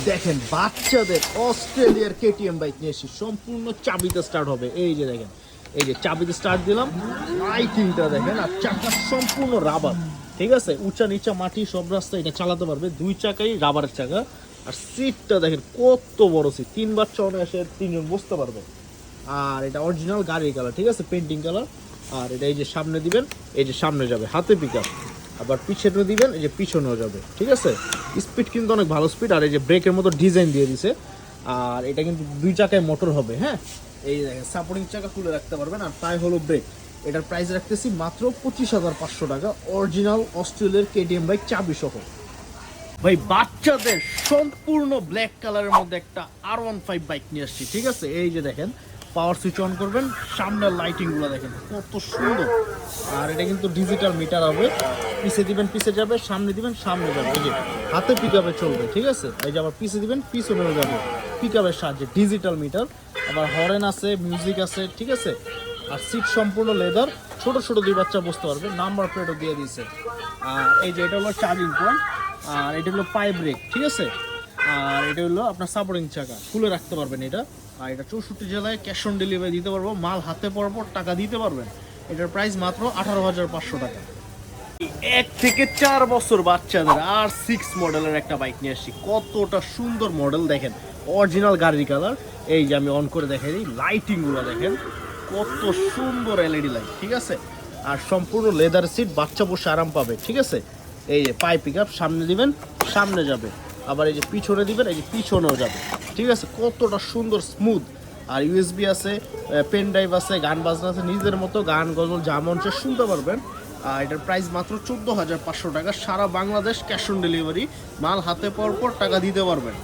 দেখেন বাচ্চাদের অস্ট্রেলিয়ার কেটিএম বাইক নিয়ে এসেছি, সম্পূর্ণ চাবিতে স্টার্ট হবে। এই যে দেখেন, এই যে চাবিতে স্টার্ট দিলাম, লাইটিংটা দেখেন, আর চাকা সম্পূর্ণ রাবার, ঠিক আছে, উঁচা নিচা মাটি সব রাস্তা এটা চালাতে পারবে। দুই চাকাই রাবারের চাকা। আর সিটটা দেখেন কত বড় সিট, 3 বাচ্চা অনায়াসে 3 জন বসতে পারবে। আর এটা অরিজিনাল গাড়ির কালার, ঠিক আছে, পেন্টিং কালার। আর এটা এই যে সামনে দিবেন, এই যে সামনে যাবে হাতে পিক আপ, আবার পিছনে দিবেন, এই যে পিছনেও যাবে, ঠিক আছে। স্পিড কিন্তু অনেক ভালো স্পিড। আর এই যে ব্রেকের মতো ডিজাইন দিয়ে দিছে। আর এটা কিন্তু 2 চাকায় মোটর হবে, হ্যাঁ। এই দেখেন সাপোর্টিং চাকা খুলে রাখতে পারবেন। আর তাই হলো ব্রেক। এটার প্রাইস রাখতেছি মাত্র 25,500 টাকা, অরিজিনাল অস্ট্রেলিয়ার কেটিএম বাইক চাবি সহ। ভাই বাচ্চাদের সম্পূর্ণ ব্ল্যাক কালারের মধ্যে একটা R15 বাইক নিয়ে আসছি, ঠিক আছে। এই যে দেখেন, পাওয়ার সুইচ অন করবেন, সামনের লাইটিং গুলো দেখেন কত সুন্দর। আর এটা কিন্তু ডিজিটাল মিটার হবে, পিছে দিবেন পিছে যাবে, সামনে দিবেন সামনে যাবে। এই যে হাতে পিক আপে চলবে, ঠিক আছে। এই যে আবার পিছে দিবেন পিছনেও যাবে, পিক আপের সাহায্যে ডিজিটাল মিটার। আবার হরেন আছে, মিউজিক আছে, ঠিক আছে। আর সিট সম্পূর্ণ লেদার, ছোট ছোট 2 বাচ্চা বসতে পারবে। নাম্বার প্লেটও দিয়ে দিয়েছে। আর এই যে এটা হলো চার্জিং পয়েন্ট। আর এটা হলো পাই ব্রেক, ঠিক আছে। আর এটা হলো আপনার সাপোর্টিং চাকা, খুলে রাখতে পারবেন এটা। আর এটা 64 জেলায় ক্যাশ অন ডেলিভারি দিতে পারবো, মাল হাতে পাওয়ার পর টাকা দিতে পারবেন। এটার প্রাইস মাত্র 18,500 টাকা। 1 থেকে 4 বছর বাচ্চাদের R6 মডেলের একটা বাইক নিয়ে আসছি। কতটা সুন্দর মডেল দেখেন, অরিজিনাল গাড়ির কালার। এই যে আমি অন করে দেখাই দিই, লাইটিংগুলো দেখেন কত সুন্দর, এলইডি লাইট, ঠিক আছে। আর সম্পূর্ণ লেদার সিট, বাচ্চা বসে আরাম পাবে, ঠিক আছে। এই যে পাই পিক আপ, সামনে দিবেন সামনে যাবে, আবার এই যে পিছনে দিবেন, এই যে পিছনেও যাবে, ঠিক আছে। কতটা সুন্দর স্মুথ। আর ইউএসবি আছে, পেন ড্রাইভ আছে, গান বাজনা আছে, নিজের মতো গান গজল যা মন চায় শুনতে পারবেন। আর এটার প্রাইস মাত্র 14,500 টাকা, সারা বাংলাদেশ ক্যাশ অন ডেলিভারি, মাল হাতে পাওয়ার পর টাকা দিতে পারবেন।